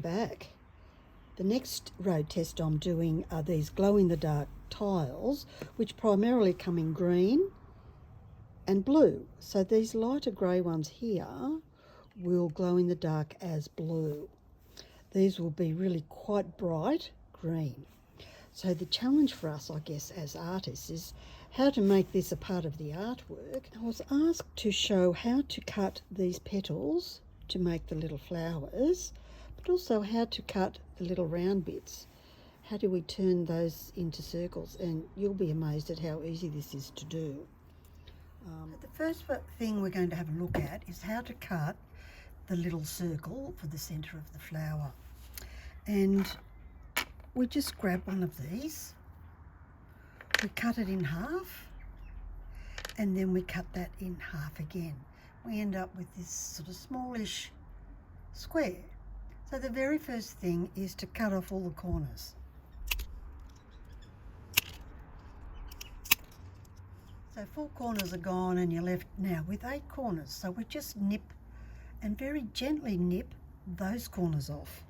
back. The next road test I'm doing are these glow-in-the-dark tiles, which primarily come in green and blue. So these lighter grey ones here will glow in the dark as blue. These will be really quite bright green. So the challenge for us, I guess, as artists is how to make this a part of the artwork. I was asked to show how to cut these petals to make the little flowers, but also how to cut the little round bits. How do we turn those into circles? And you'll be amazed at how easy this is to do. The first thing we're going to have a look at is how to cut the little circle for the centre of the flower. And we just grab one of these, we cut it in half, and then we cut that in half again. We end up with this sort of smallish square. So the very first thing is to cut off all the corners. So 4 corners are gone and you're left now with 8 corners. So we just nip and very gently nip those corners off.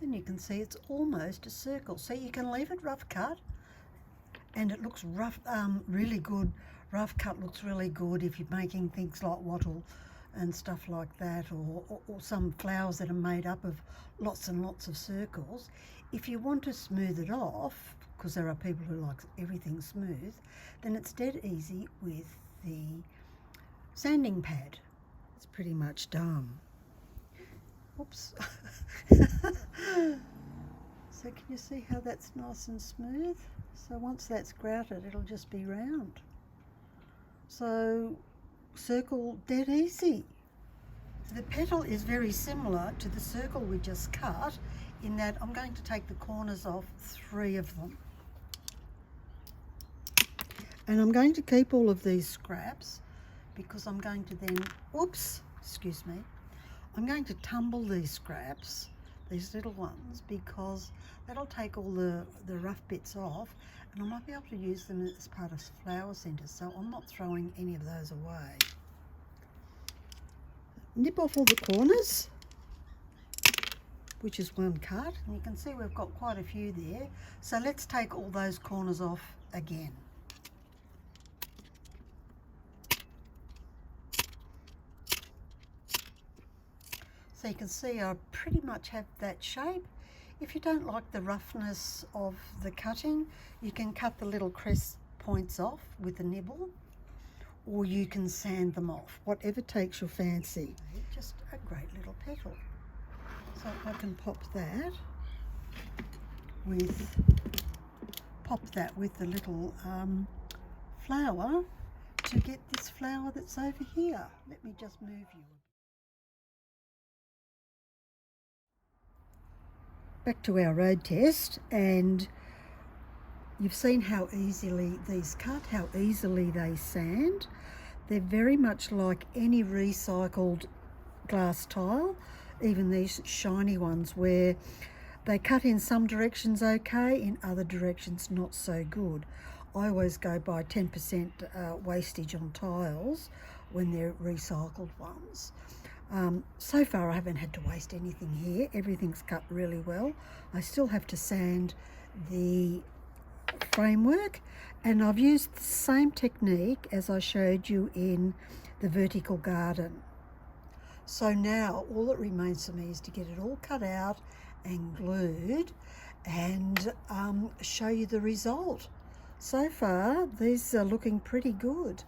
Then you can see it's almost a circle. So you can leave it rough cut and it looks rough, really good. Rough cut looks really good if you're making things like wattle and stuff like that, or some flowers that are made up of lots and lots of circles. If you want to smooth it off, because there are people who like everything smooth, then it's dead easy with the sanding pad. It's pretty much done. Oops. So can you see how that's nice and smooth? So once that's grouted, it'll just be round. So circle dead easy. The petal is very similar to the circle we just cut in that I'm going to take the corners off 3 of them. And I'm going to keep all of these scraps because I'm going to then, I'm going to tumble these scraps, these little ones, because that'll take all the rough bits off and I might be able to use them as part of flower centres, so I'm not throwing any of those away. Nip off all the corners, which is 1 cut, and you can see we've got quite a few there. So let's take all those corners off again. So you can see I pretty much have that shape. If you don't like the roughness of the cutting, you can cut the little crest points off with a nibble, or you can sand them off, whatever takes your fancy. Just a great little petal. So I can pop that with the little flower to get this flower that's over here. Let me just move you. Back to our road test, and you've seen how easily these cut, how easily they sand. They're very much like any recycled glass tile, even these shiny ones, where they cut in some directions okay, in other directions not so good. I always go by 10% wastage on tiles when they're recycled ones. So far I haven't had to waste anything here. Everything's cut really well. I still have to sand the framework, and I've used the same technique as I showed you in the vertical garden. So now all that remains for me is to get it all cut out and glued and show you the result. So far these are looking pretty good.